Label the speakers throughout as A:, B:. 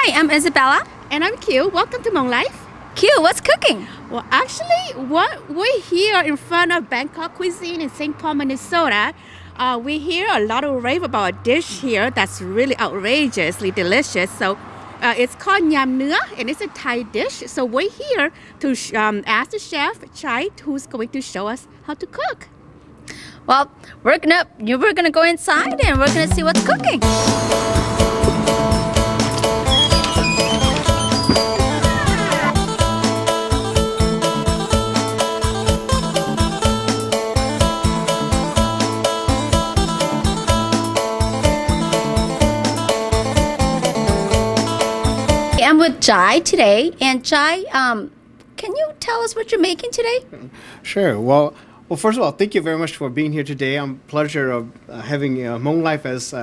A: Hi, I'm Isabella.
B: And I'm Q. Welcome to HmongLife.
A: Q, what's cooking?
B: Well, actually, we're here in front of Bangkok Cuisine in St. Paul, Minnesota. We hear a lot of rave about a dish here that's really outrageously delicious. So it's called YAM NEAU, and it's a Thai dish. So we're here to ask the chef, Chai, who's going to show us how to cook.
A: Well, we're gonna go inside and we're gonna see what's cooking. I'm with Jai today, and Jai, can you tell us what you're making today?
C: Sure. Well, first of all, thank you very much for being here today. I'm pleasure of having HmongLife as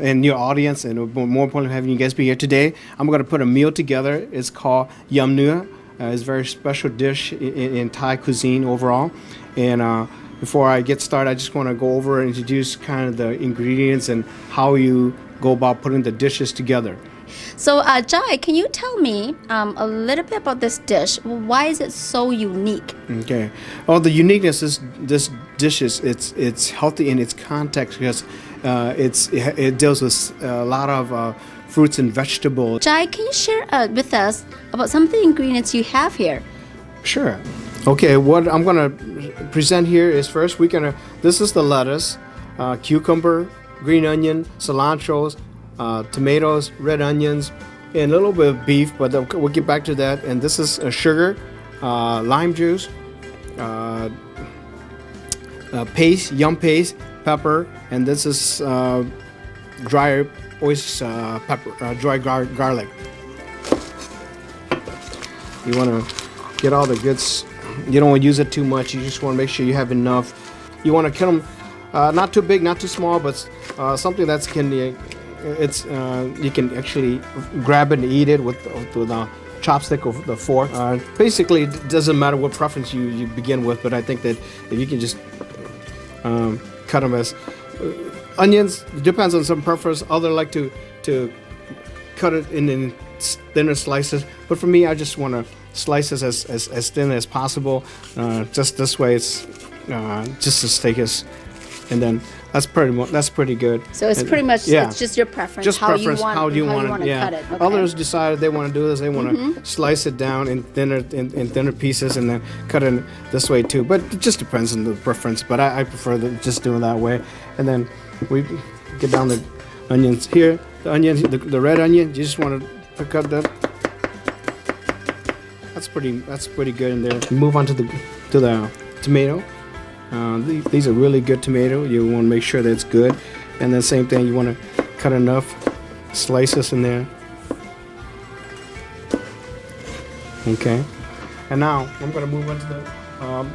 C: in your audience, and more importantly, having you guys be here today. I'm going to put a meal together. It's called YAM NEAU. It's a very special dish in Thai cuisine overall. And before I get started, I just want to go over and introduce kind of the ingredients and how you go about putting the dishes together.
A: So, Jai, can you tell me a little bit about this dish? Why is it so unique?
C: Okay. Well, the uniqueness is this dish is it's healthy in its context because it deals with a lot of fruits and vegetables.
A: Jai, can you share with us about some of the ingredients you have here?
C: Sure. Okay. What I'm gonna present here is first this is the lettuce, cucumber, green onion, cilantro. Tomatoes, red onions, and a little bit of beef, but we'll get back to that. And this is sugar, lime juice, paste, yum paste, pepper, and this is dry oyster pepper, dry garlic. You want to get all the goods. You don't want to use it too much. You just want to make sure you have enough. You want to cut them not too big, not too small, but something that's you can actually grab it and eat it with a chopstick or the fork. Basically, it doesn't matter what preference you begin with, but I think that if you can just cut them as onions, it depends on some preference. Others like to cut it in thinner slices, but for me, I just want to slice it as thin as possible. Just this way, it's just as thick as, and then. That's pretty good.
A: So it's pretty much it's just your preference.
C: Just
A: how
C: preference. How do you want to
A: cut it? Okay.
C: Others decided they want to do this. They want to slice it down in thinner pieces and then cut it this way too. But it just depends on the preference. But I prefer just doing it that way. And then we get down the onions here. The onions, the red onion. You just want to pick up that. That's pretty good in there. Move on to the tomato. These are really good tomato. You want to make sure that it's good. And then same thing, you want to cut enough slices in there. Okay. And now I'm going to move on to the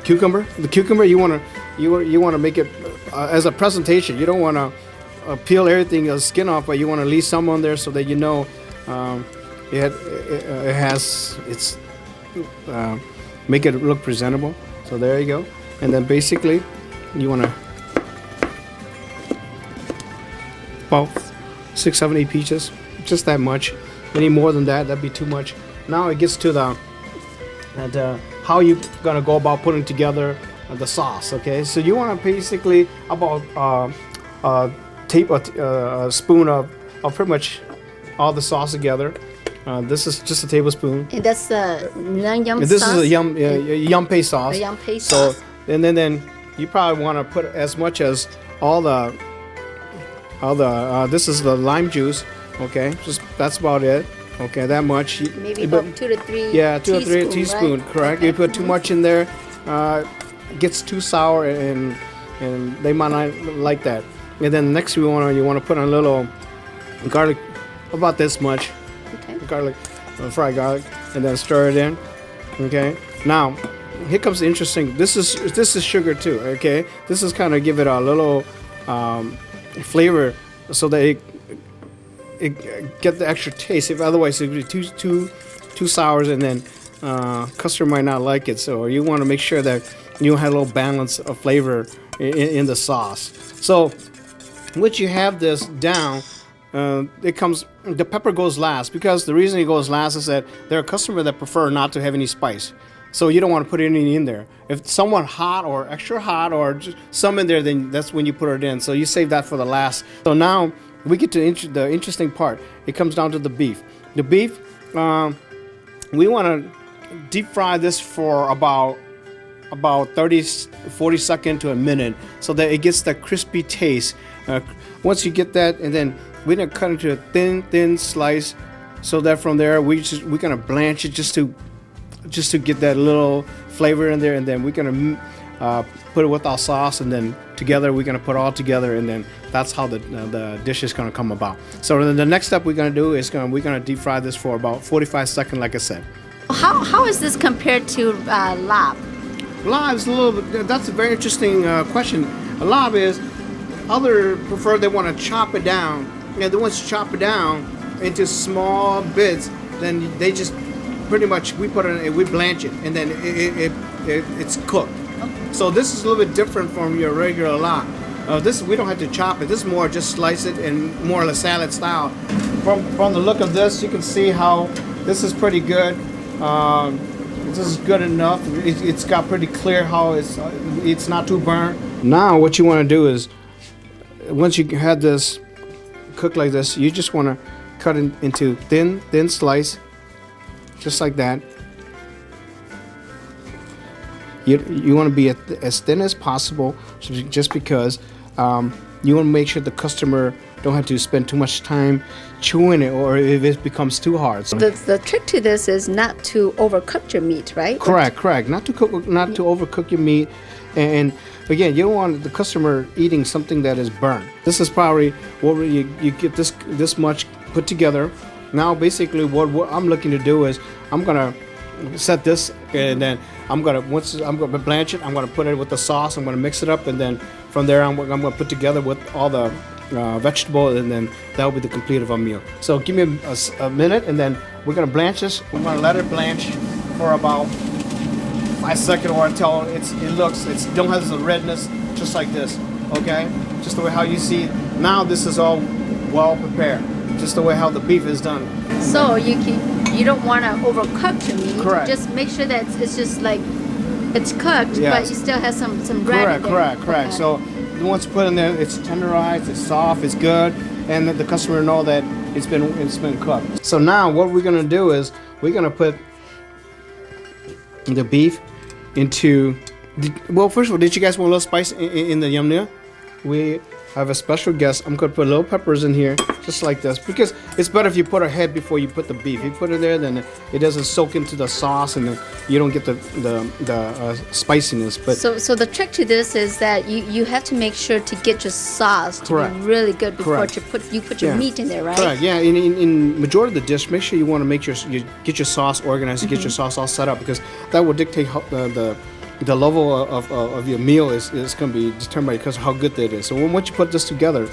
C: cucumber. The cucumber, you want to make it as a presentation. You don't want to peel everything, the skin off, but you want to leave some on there so that you know it has make it look presentable. So there you go. And then basically, you want to about 6, 7, 8 pieces, just that much. Any more than that, that'd be too much. Now it gets to how you gonna go about putting together the sauce. Okay, so you want to basically about tape a spoon of pretty much all the sauce together. This is just a tablespoon.
A: And that's the yum sauce?
C: This is a yum paste sauce.
A: The yum paste sauce.
C: And then you probably want to put as much as all the this is the lime juice. Okay, just that's about it. Okay, that much.
A: Maybe about 2 to 3.
C: Yeah, 2 or 3 teaspoons. Right? Correct. Okay. You put too much in there, it gets too sour, and they might not like that. And then next you want to put a little garlic, about this much.
A: Okay.
C: Garlic, fried garlic, and then stir it in. Okay. Now. Here comes the interesting. This is sugar too. Okay, this is kind of give it a little flavor so that it get the extra taste. If otherwise it would be too sour, and then customer might not like it. So you want to make sure that you have a little balance of flavor in the sauce. So once you have this down, the pepper goes last, because the reason it goes last is that there are customers that prefer not to have any spice. So you don't want to put anything in there. If someone hot or extra hot or just some in there, then that's when you put it in. So you save that for the last. So now we get to the interesting part. It comes down to the beef. The beef, we want to deep fry this for about 40 seconds to a minute, so that it gets that crispy taste. Once you get that, and then we're gonna cut into a thin slice, so that from there we're gonna blanch it just to get that little flavor in there, and then we're gonna put it with our sauce, and then together we're gonna put it all together, and then that's how the dish is gonna come about. So then the next step we're gonna do is we're gonna deep fry this for about 45 seconds, like I said.
A: How is this compared to lab?
C: Lab is a little bit, that's a very interesting question. A lab is, other prefer, they want to chop it down. And they want to chop it down into small bits. Then they just pretty much, we blanch it, and then it's cooked.
A: Okay.
C: So this is a little bit different from your regular lab. This, we don't have to chop it. This is more just slice it and more like salad style. From the look of this, you can see how this is pretty good. This is good enough. It's got pretty clear how it's not too burnt. Now what you want to do is, once you had this cooked like this, you just want to cut it into thin slice, just like that. You want to be as thin as possible, just because you want to make sure the customer don't have to spend too much time chewing it, or if it becomes too hard. So
A: The trick to this is not to overcook your meat, right?
C: correct. Not to overcook your meat, and again, you don't want the customer eating something that is burnt. This is probably what you get this much put together. Now, basically, what I'm looking to do is I'm gonna set this, and then I'm gonna blanch it. I'm gonna put it with the sauce. I'm gonna mix it up, and then from there I'm gonna put together with all the vegetable, and then that will be the complete of our meal. So give me a minute, and then we're gonna blanch this. We're gonna let it blanch for about 5 seconds, or until it don't have the redness, just like this. Okay, just the way how you see. Now this is all well prepared, just the way how the beef is done.
A: So you don't want to overcook your meat.
C: Correct.
A: Just make sure that it's just like it's cooked,
C: Yes.
A: but you still have some red in there.
C: Correct.
A: Okay.
C: So once you put in there, it's tenderized, it's soft, it's good, and the customer know that it's been cooked. So now what we're gonna do is we're gonna put the beef into. Well, first of all, did you guys want a little spice in the YAM NEAU? We have a special guest. I'm gonna put little peppers in here, just like this, because it's better if you put a head before you put the beef. You put it there, then it doesn't soak into the sauce, and then you don't get the spiciness. But
A: so the trick to this is that you have to make sure to get your sauce to
C: Correct.
A: be really good before
C: Correct.
A: you put your
C: Yeah.
A: meat in there, right?
C: Correct. Yeah. In majority of the dish, make sure you want to you get your sauce organized, get your sauce all set up, because that will dictate how the level of your meal is going to be determined because of how good that is. So once you put this together,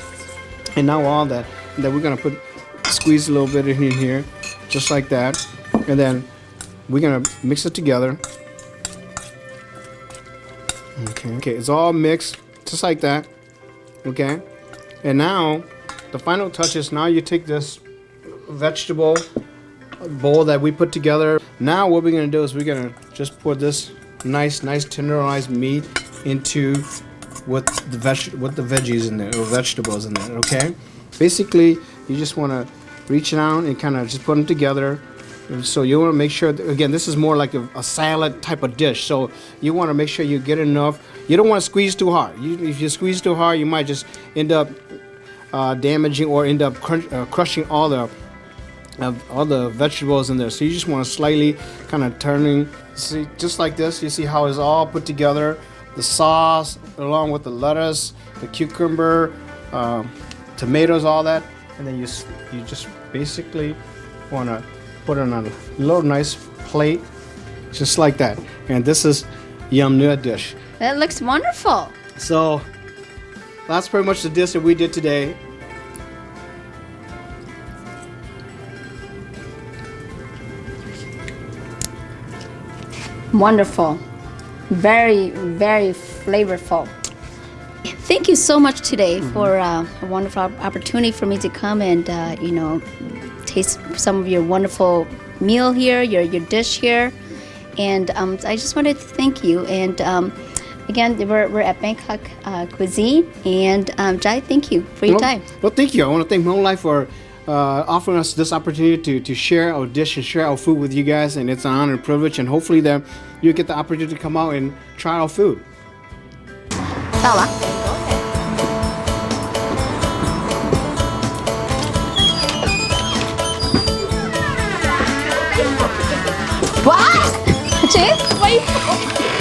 C: and now all that, and then we're going to squeeze a little bit in here, just like that, and then we're going to mix it together. Okay, it's all mixed, just like that. Okay, and now the final touch is, now you take this vegetable bowl that we put together. Now what we're going to do is we're going to just pour this nice tenderized meat into with the veggies in there, or vegetables in there. Okay, basically you just want to reach down and kind of just put them together. So you want to make sure that, again, this is more like a salad type of dish, so you want to make sure you get enough. You don't want to squeeze too hard. If you squeeze too hard, you might just end up damaging, or end up crushing all the vegetables in there. So you just want to slightly kind of turning, see, just like this. You see how it's all put together, the sauce along with the lettuce, the cucumber, tomatoes, all that, and then you just basically want to put it on a little nice plate, just like that. And this is YAM NEAU dish.
A: That looks wonderful.
C: So that's pretty much the dish that we did today.
A: Wonderful. Very, very flavorful. thank you so much today for a wonderful opportunity for me to come and, taste some of your wonderful meal here, your dish here. And I just wanted to thank you. And again, we're at Bangkok Cuisine. And Jai, thank you for your time.
C: Well, thank you. I want to thank HmongLife for offering us this opportunity to share our dish and share our food with you guys. And it's an honor and privilege. And hopefully that you get the opportunity to come out and try our food.
A: 到了。What? Cheese?
B: Wait.